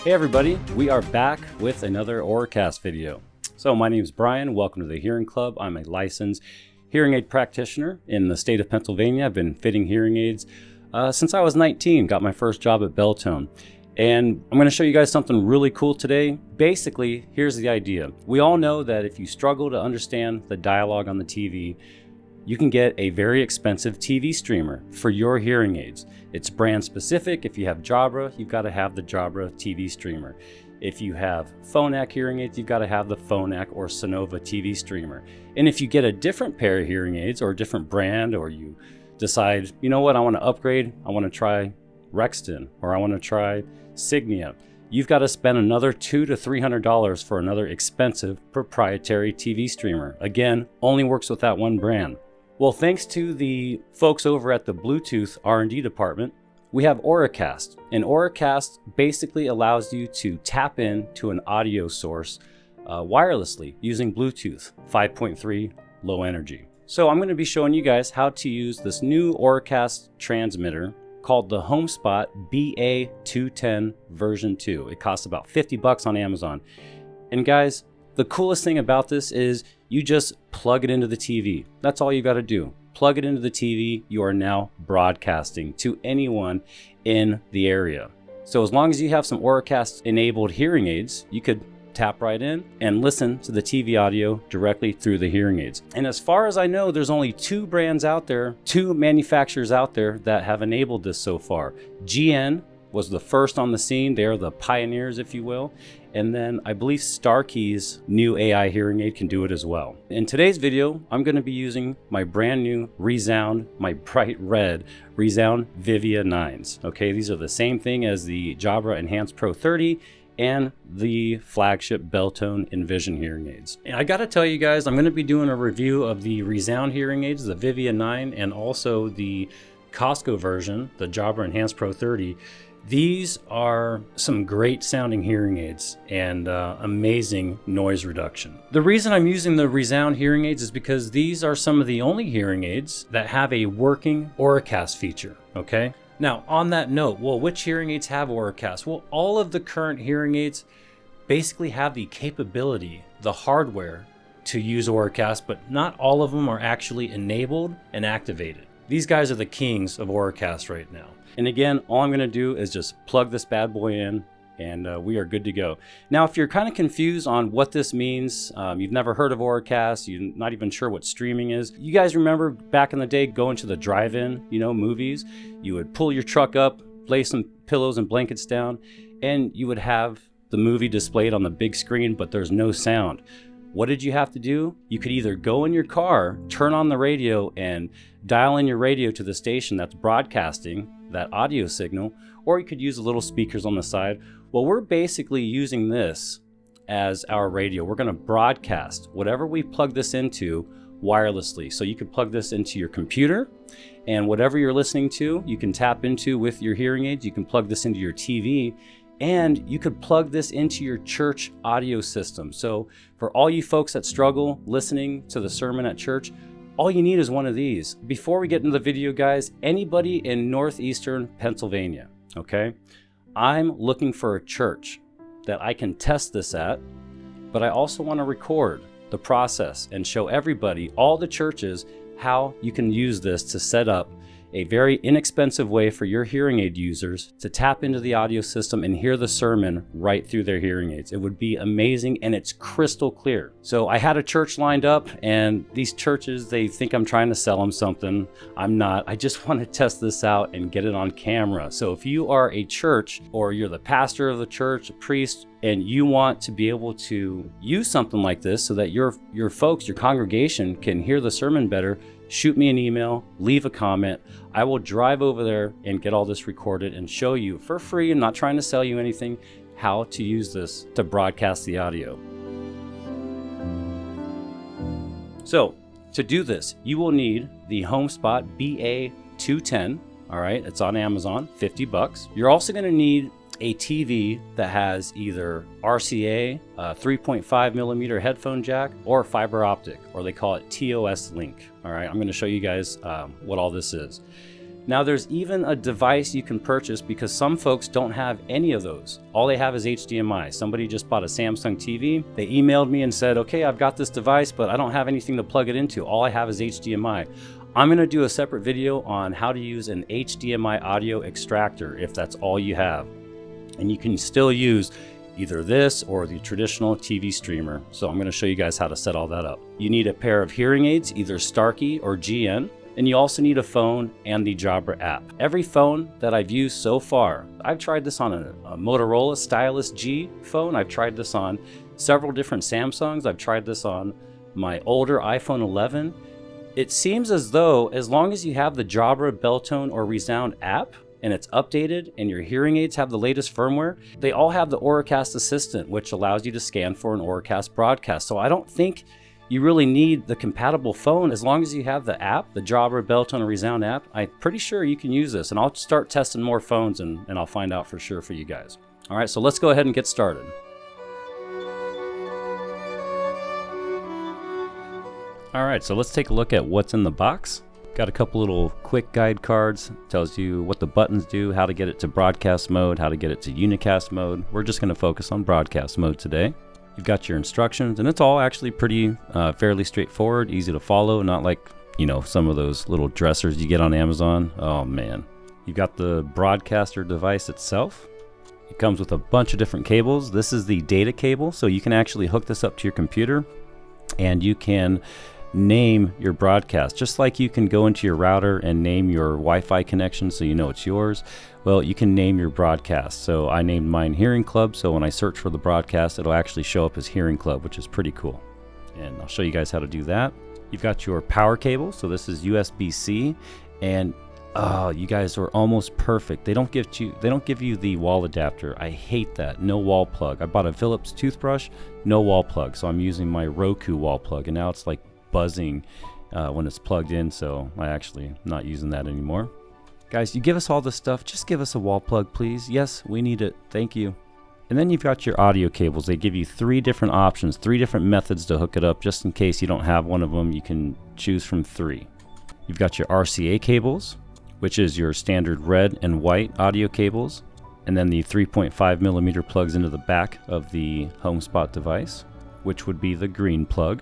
Hey everybody, we are back with another Auracast video. So my name is Brian, welcome to the Hearing Club. I'm a licensed hearing aid practitioner in the state of Pennsylvania. I've been fitting hearing aids since I was 19, got my first job at Beltone. And I'm going to show you guys something really cool today. Basically, here's the idea. We all know that if you struggle to understand the dialogue on the TV, you can get a very expensive TV streamer for your hearing aids. It's brand specific. If you have Jabra, you've got to have the Jabra TV streamer. If you have Phonak hearing aids, you've got to have the Phonak or Sonova TV streamer. And if you get a different pair of hearing aids or a different brand, or you decide, you know what, I want to upgrade, I want to try Rexton, or I want to try Signia, you've got to spend another $200 to $300 for another expensive proprietary TV streamer. Again, only works with that one brand. Well, thanks to the folks over at the Bluetooth R&D department, we have Auracast. And Auracast basically allows you to tap into an audio source wirelessly using Bluetooth 5.3 low energy. So I'm going to be showing you guys how to use this new Auracast transmitter called the Homespot BA210 version 2. It costs about $50 on Amazon. And guys, the coolest thing about this is you just plug it into the TV. That's all you got to do. Plug it into the TV. You are now broadcasting to anyone in the area. So as long as you have some Auracast enabled hearing aids, you could tap right in and listen to the TV audio directly through the hearing aids. And as far as I know, there's only two brands out there, two manufacturers out there that have enabled this so far. GN was the first on the scene. They're the pioneers, if you will. And then I believe Starkey's new AI hearing aid can do it as well. In today's video, I'm going to be using my brand new Resound, my bright red Resound Vivia 9s. Okay, these are the same thing as the Jabra Enhanced Pro 30 and the flagship Beltone Envision hearing aids. And I gotta tell you guys, I'm gonna be doing a review of the Resound hearing aids, the Vivia 9, and also the Costco version, the Jabra Enhanced Pro 30. These are some great sounding hearing aids and amazing noise reduction. The reason I'm using the Resound hearing aids is because these are some of the only hearing aids that have a working Auracast feature, okay? Now, on that note, well, which hearing aids have Auracast? Well, all of the current hearing aids basically have the capability, the hardware to use Auracast, but not all of them are actually enabled and activated. These guys are the kings of Auracast right now. And again, all I'm going to do is just plug this bad boy in and we are good to go. Now, if you're kind of confused on what this means, you've never heard of Auracast, you're not even sure what streaming is. You guys remember back in the day going to the drive-in, movies? You would pull your truck up, lay some pillows and blankets down, and you would have the movie displayed on the big screen, but there's no sound. What did you have to do? You could either go in your car, turn on the radio, and dial in your radio to the station that's broadcasting that audio signal, or you could use the little speakers on the side. Well, we're basically using this as our radio. We're going to broadcast whatever we plug this into wirelessly. So you could plug this into your computer, and whatever you're listening to, you can tap into with your hearing aids. You can plug this into your TV, and you could plug this into your church audio system. So for all you folks that struggle listening to the sermon at church, all you need is one of these. Before we get into the video, guys, anybody in northeastern Pennsylvania, okay? I'm looking for a church that I can test this at, but I also want to record the process and show everybody, all the churches, how you can use this to set up a very inexpensive way for your hearing aid users to tap into the audio system and hear the sermon right through their hearing aids. It would be amazing, and it's crystal clear. So I had a church lined up, and these churches, they think I'm trying to sell them something. I'm not. I just want to test this out and get it on camera. So if you are a church, or you're the pastor of the church, a priest, and you want to be able to use something like this so that your folks, your congregation can hear the sermon better, shoot me an email, leave a comment. I will drive over there and get all this recorded and show you for free, I'm not trying to sell you anything, how to use this to broadcast the audio. So to do this, you will need the Homespot BA210. All right, it's on Amazon, $50. You're also going to need a TV that has either RCA, 3.5 millimeter headphone jack, or fiber optic, or they call it TOS link. All right, I'm going to show you guys what all this is. Now there's even a device you can purchase because some folks don't have any of those. All they have is HDMI. Somebody just bought a Samsung TV. They emailed me and said, okay, I've got this device, but I don't have anything to plug it into. All I have is HDMI. I'm gonna do a separate video on how to use an HDMI audio extractor if that's all you have. And you can still use either this or the traditional TV streamer. So I'm gonna show you guys how to set all that up. You need a pair of hearing aids, either Starkey or GN. And you also need a phone and the Jabra app. Every phone that I've used so far, I've tried this on a Motorola Stylus G phone. I've tried this on several different Samsungs. I've tried this on my older iPhone 11. It seems as though as long as you have the Jabra Belltone or Resound app and it's updated and your hearing aids have the latest firmware, they all have the Auracast Assistant, which allows you to scan for an Auracast broadcast. So I don't think you really need the compatible phone. As long as you have the app, the Jabra Belltone or Resound app, I'm pretty sure you can use this. And I'll start testing more phones and I'll find out for sure for you guys. All right, so let's go ahead and get started. All right, so let's take a look at what's in the box. Got a couple little quick guide cards. Tells you what the buttons do, how to get it to broadcast mode, how to get it to unicast mode. We're just gonna focus on broadcast mode today. You've got your instructions, and it's all actually pretty fairly straightforward, easy to follow, not like, you know, some of those little dressers you get on Amazon. Oh man. You've got the broadcaster device itself. It comes with a bunch of different cables. This is the data cable, so you can actually hook this up to your computer and you can name your broadcast, just like you can go into your router and name your Wi-Fi connection so you know it's yours. Well, you can name your broadcast. So I named mine Hearing Club, so when I search for the broadcast, it'll actually show up as Hearing Club, which is pretty cool. And I'll show you guys how to do that. You've got your power cable, so this is USB-C, and you guys are almost perfect. They don't give you the wall adapter. I hate that. No wall plug. I bought a Philips toothbrush, no wall plug, so I'm using my Roku wall plug, and now it's like buzzing when it's plugged in, so I actually not using that anymore. Guys, you give us all this stuff, just give us a wall plug, please. Yes, we need it. Thank you. And then you've got your audio cables. They give you 3 different options, 3 different methods to hook it up. Just in case you don't have one of them, you can choose from 3. You've got your RCA cables, which is your standard red and white audio cables. And then the 3.5 millimeter plugs into the back of the Homespot device, which would be the green plug.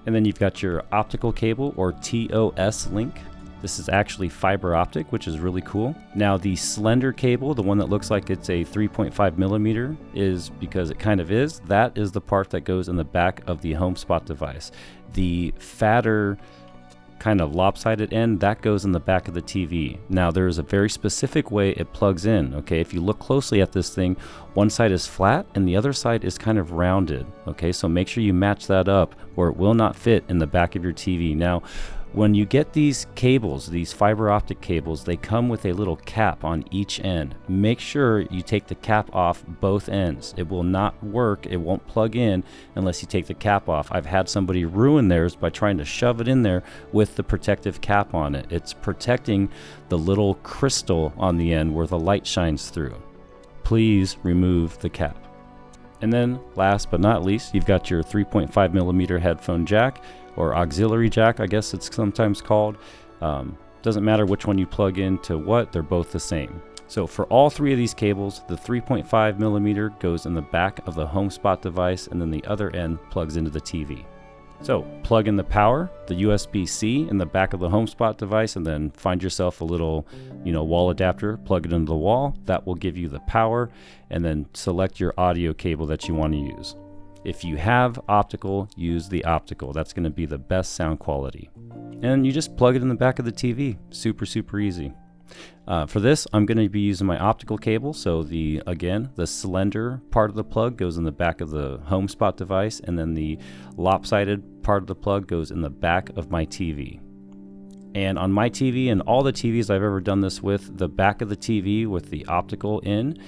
And then you've got your optical cable, or TOS link. This is actually fiber optic, which is really cool. Now the slender cable, the one that looks like it's a 3.5 millimeter, is because it kind of is. That is the part that goes in the back of the Homespot device. The fatter, kind of lopsided end, that goes in the back of the TV. Now there's a very specific way it plugs in. Okay, if you look closely at this thing, one side is flat and the other side is kind of rounded. Okay, so make sure you match that up or it will not fit in the back of your TV. Now, when you get these cables, these fiber optic cables, they come with a little cap on each end. Make sure you take the cap off both ends. It will not work, it won't plug in unless you take the cap off. I've had somebody ruin theirs by trying to shove it in there with the protective cap on it. It's protecting the little crystal on the end where the light shines through. Please remove the cap. And then last but not least, you've got your 3.5 millimeter headphone jack, or auxiliary jack, I guess it's sometimes called. Doesn't matter which one you plug into what, they're both the same. So for all 3 of these cables, the 3.5 millimeter goes in the back of the Homespot device, and then the other end plugs into the TV. So plug in the power, the USB-C in the back of the Homespot device, and then find yourself a little, wall adapter, plug it into the wall. That will give you the power, and then select your audio cable that you want to use. If you have optical, use the optical. That's going to be the best sound quality. And you just plug it in the back of the TV. Super, super easy. For this, I'm going to be using my optical cable. So the slender part of the plug goes in the back of the Homespot device, and then the lopsided part of the plug goes in the back of my TV. And on my TV and all the TVs I've ever done this with, the back of the TV with the optical in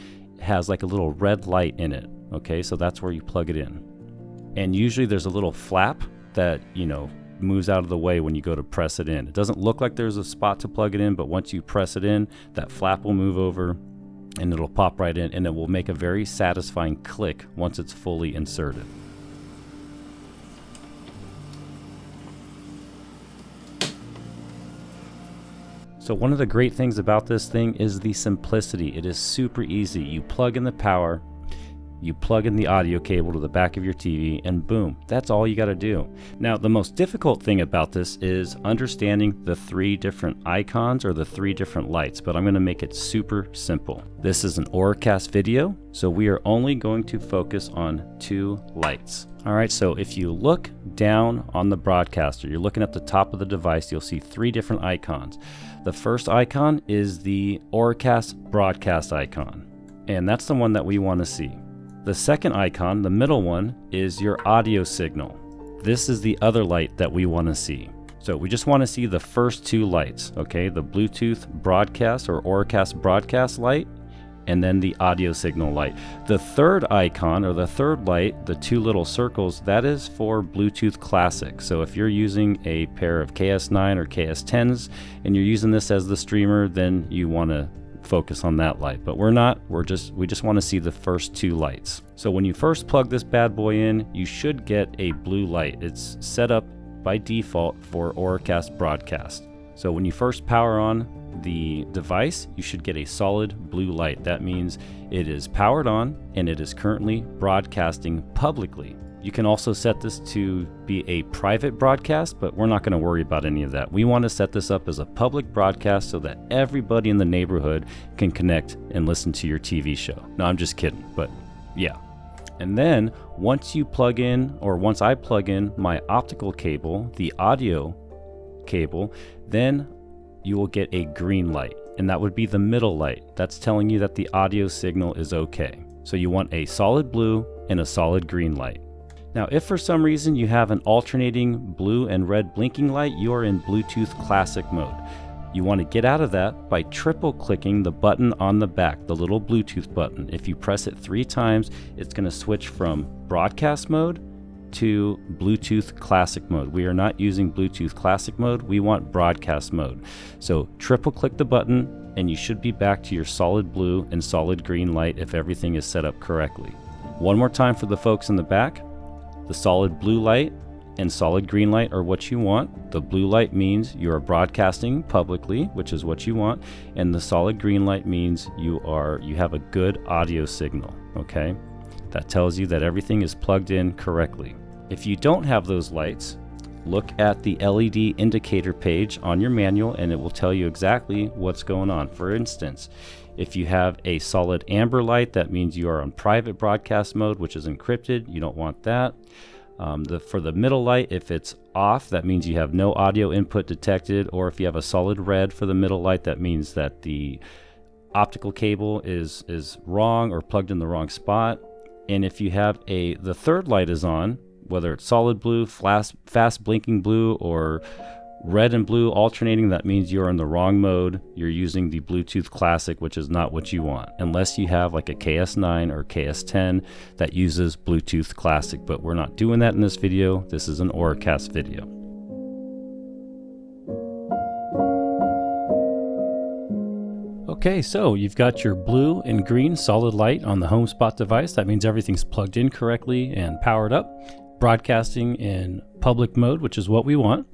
has like a little red light in it. Okay, so that's where you plug it in. And usually there's a little flap that, moves out of the way when you go to press it in. It doesn't look like there's a spot to plug it in, but once you press it in, that flap will move over and it'll pop right in, and it will make a very satisfying click once it's fully inserted. So one of the great things about this thing is the simplicity. It is super easy. You plug in the power, you plug in the audio cable to the back of your TV, and boom, that's all you got to do. Now, the most difficult thing about this is understanding the 3 different icons or the 3 different lights, but I'm going to make it super simple. This is an Auracast video, so we are only going to focus on 2 lights. All right, so if you look down on the broadcaster, you're looking at the top of the device, you'll see 3 different icons. The first icon is the Auracast broadcast icon, and that's the one that we want to see. The second icon, the middle one, is your audio signal. This is the other light that we want to see. So we just want to see the first 2 lights, okay? The Bluetooth broadcast or Auracast broadcast light, and then the audio signal light. The third icon or the third light, the 2 little circles, that is for Bluetooth Classic. So if you're using a pair of KS9 or KS10s and you're using this as the streamer, then you want to focus on that light, but we're not. We just want to see the first 2 lights. So when you first plug this bad boy in, you should get a blue light. It's set up by default for Auracast broadcast. So when you first power on the device, you should get a solid blue light. That means it is powered on and it is currently broadcasting publicly. You can also set this to be a private broadcast, but we're not going to worry about any of that. We want to set this up as a public broadcast so that everybody in the neighborhood can connect and listen to your TV show. No, I'm just kidding, but yeah. And then once you plug in, or once I plug in my optical cable, the audio cable, then you will get a green light, and that would be the middle light. That's telling you that the audio signal is okay. So you want a solid blue and a solid green light. Now, if for some reason you have an alternating blue and red blinking light, you are in Bluetooth Classic mode. You want to get out of that by triple clicking the button on the back, the little Bluetooth button. If you press it 3 times, it's going to switch from broadcast mode to Bluetooth Classic mode. We are not using Bluetooth Classic mode, we want broadcast mode. So triple click the button and you should be back to your solid blue and solid green light if everything is set up correctly. One more time for the folks in the back. The solid blue light and solid green light are what you want. The blue light means you are broadcasting publicly, which is what you want, and the solid green light means you have a good audio signal, okay? That tells you that everything is plugged in correctly. If you don't have those lights, look at the LED indicator page on your manual and it will tell you exactly what's going on. For instance, if you have a solid amber light, that means you are on private broadcast mode, which is encrypted. You don't want that. For the middle light, if it's off, that means you have no audio input detected. Or if you have a solid red for the middle light, that means that the optical cable is wrong or plugged in the wrong spot. And if you have the third light is on, whether it's solid blue, fast blinking blue, or red and blue alternating, that means you're in the wrong mode. You're using the Bluetooth Classic, which is not what you want, unless you have like a KS9 or KS10 that uses Bluetooth Classic, but we're not doing that in this video. This is an Auracast video. Okay, so you've got your blue and green solid light on the Homespot device. That means everything's plugged in correctly and powered up, broadcasting in public mode, which is what we want.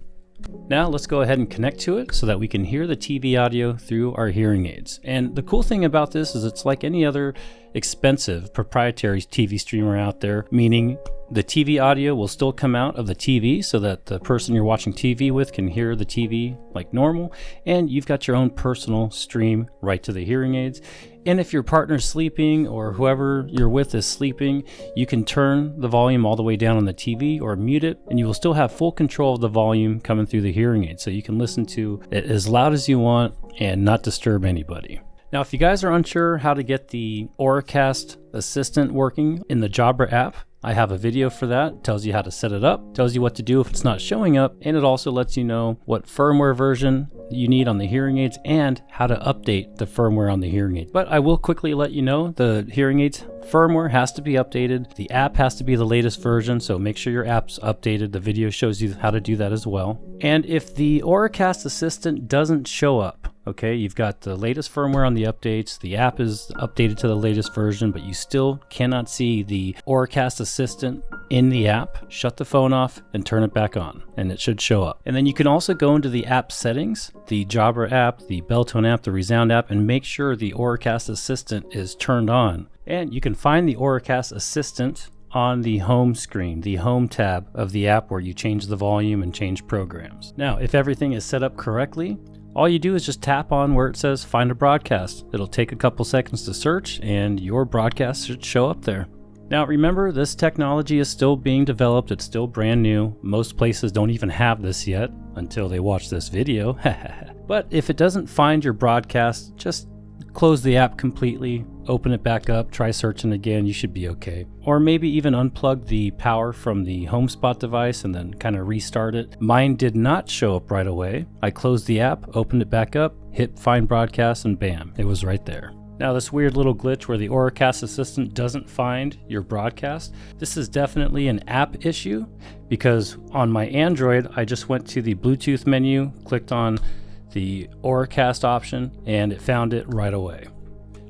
Now let's go ahead and connect to it so that we can hear the TV audio through our hearing aids. And the cool thing about this is it's like any other expensive proprietary TV streamer out there, meaning the TV audio will still come out of the TV so that the person you're watching TV with can hear the TV like normal, and you've got your own personal stream right to the hearing aids. And if your partner's sleeping or whoever you're with is sleeping, you can turn the volume all the way down on the TV or mute it, and you will still have full control of the volume coming through the hearing aid. So you can listen to it as loud as you want and not disturb anybody. Now, if you guys are unsure how to get the Auracast Assistant working in the Jabra app, I have a video for that. It tells you how to set it up, tells you what to do if it's not showing up, and it also lets you know what firmware version you need on the hearing aids and how to update the firmware on the hearing aids. But I will quickly let you know the hearing aids firmware has to be updated. The app has to be the latest version, so make sure your app's updated. The video shows you how to do that as well. And if the Auracast Assistant doesn't show up, Okay, you've got the latest firmware on the updates. The app is updated to the latest version, but you still cannot see the Auracast Assistant in the app. Shut the phone off and turn it back on, and it should show up. And then you can also go into the app settings, the Jabra app, the Belltone app, the Resound app, and make sure the Auracast Assistant is turned on. And you can find the Auracast Assistant on the home screen, the home tab of the app where you change the volume and change programs. Now, if everything is set up correctly, all you do is just tap on where it says find a broadcast. It'll take a couple seconds to search and your broadcast should show up there. Now remember, this technology is still being developed. It's still brand new. Most places don't even have this yet until they watch this video. But if it doesn't find your broadcast, just close the app completely, open it back up, try searching again, you should be okay. Or maybe even unplug the power from the Homespot device and then kind of restart it. Mine did not show up right away. I closed the app, opened it back up, hit find broadcast, and bam, it was right there. Now this weird little glitch where the Auracast Assistant doesn't find your broadcast, this is definitely an app issue, because on my Android, I just went to the Bluetooth menu, clicked on the Auracast option, and it found it right away.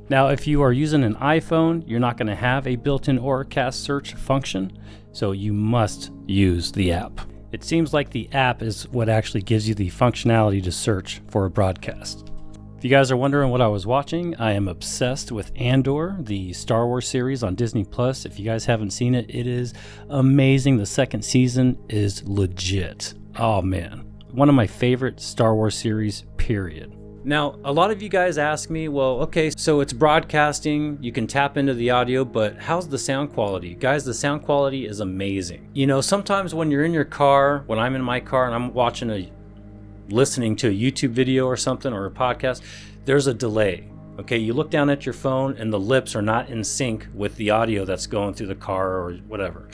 Now, if you are using an iPhone, you're not going to have a built-in Auracast search function, so you must use the app. It seems like the app is what actually gives you the functionality to search for a broadcast. If you guys are wondering what I was watching, I am obsessed with Andor, the Star Wars series on Disney+. If you guys haven't seen it, it is amazing. The second season is legit. Oh man. One of my favorite Star Wars series, period. Now, a lot of you guys ask me, well, okay, so it's broadcasting, you can tap into the audio, but how's the sound quality? Guys, the sound quality is amazing. You know, sometimes when you're in your car, when I'm in my car and I'm listening to a YouTube video or something, or a podcast, there's a delay. Okay, you look down at your phone and the lips are not in sync with the audio that's going through the car or whatever.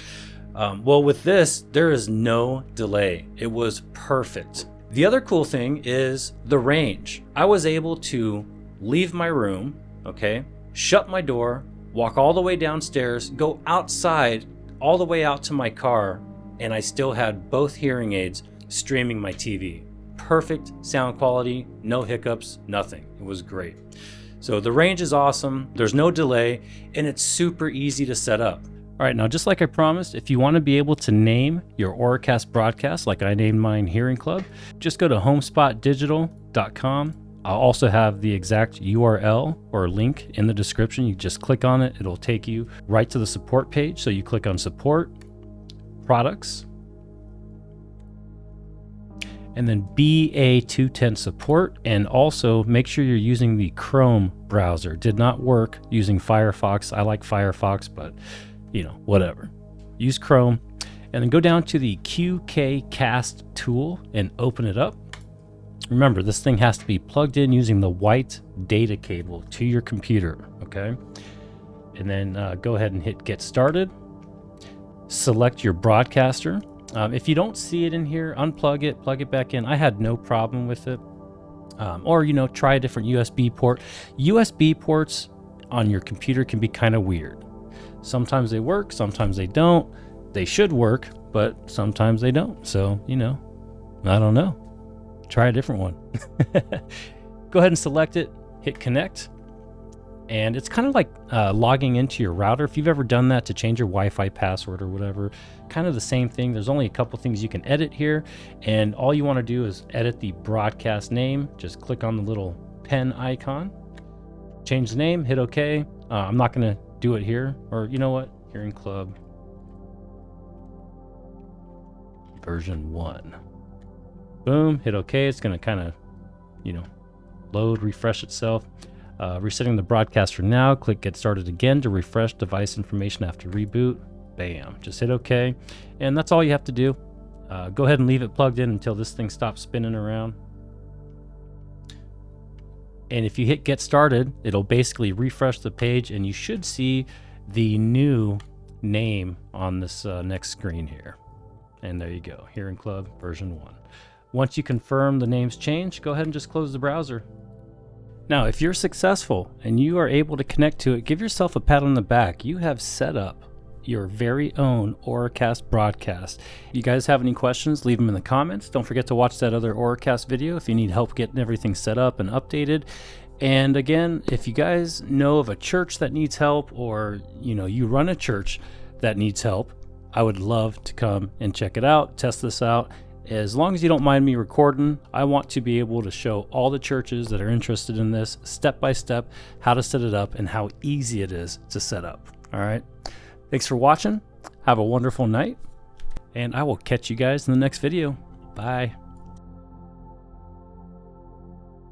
Well, with this, there is no delay. It was perfect. The other cool thing is the range. I was able to leave my room, okay, shut my door, walk all the way downstairs, go outside, all the way out to my car, and I still had both hearing aids streaming my TV. Perfect sound quality, no hiccups, nothing. It was great. So the range is awesome, there's no delay, and it's super easy to set up. All right, now just like I promised, if you want to be able to name your Auracast broadcast like I named mine Hearing Club, just go to homespotdigital.com. I'll also have the exact URL or link in the description. You just click on it, it'll take you right to the support page. So you click on support, products, and then BA210 support, and also make sure you're using the Chrome browser. Did not work using Firefox. I like Firefox, but you know, whatever. Use Chrome, and then go down to the QKcast tool and open it up. Remember, this thing has to be plugged in using the white data cable to your computer, okay? And then go ahead and hit get started. Select your broadcaster. If you don't see it in here, unplug it, plug it back in. I had no problem with it. Or, you know, try a different USB port. USB ports on your computer can be kind of weird. Sometimes they work, sometimes they don't. They should work, but sometimes they don't. So, you know, I don't know. Try a different one. Go ahead and select it, hit connect. And it's kind of like logging into your router. If you've ever done that to change your Wi-Fi password or whatever, kind of the same thing. There's only a couple things you can edit here. And all you want to do is edit the broadcast name. Just click on the little pen icon. Change the name, hit OK. I'm not going to do it here, or you know what, Hearing Club version 1. Boom, hit OK. It's going to kind of, you know, load, refresh itself. Resetting the broadcaster now. Click get started again to refresh device information after reboot. Bam, just hit OK, and that's all you have to do. Go ahead and leave it plugged in until this thing stops spinning around. And if you hit get started, it'll basically refresh the page, and you should see the new name on this next screen here. And there you go, Hearing Club version 1. Once you confirm the name's changed, go ahead and just close the browser. Now, if you're successful and you are able to connect to it, give yourself a pat on the back. You have set up your very own Auracast broadcast. If you guys have any questions, leave them in the comments. Don't forget to watch that other Auracast video if you need help getting everything set up and updated. And again, if you guys know of a church that needs help, or you run a church that needs help, I would love to come and check it out, test this out. As long as you don't mind me recording, I want to be able to show all the churches that are interested in this step by step how to set it up and how easy it is to set up. All right. Thanks for watching. Have a wonderful night, and I will catch you guys in the next video. Bye.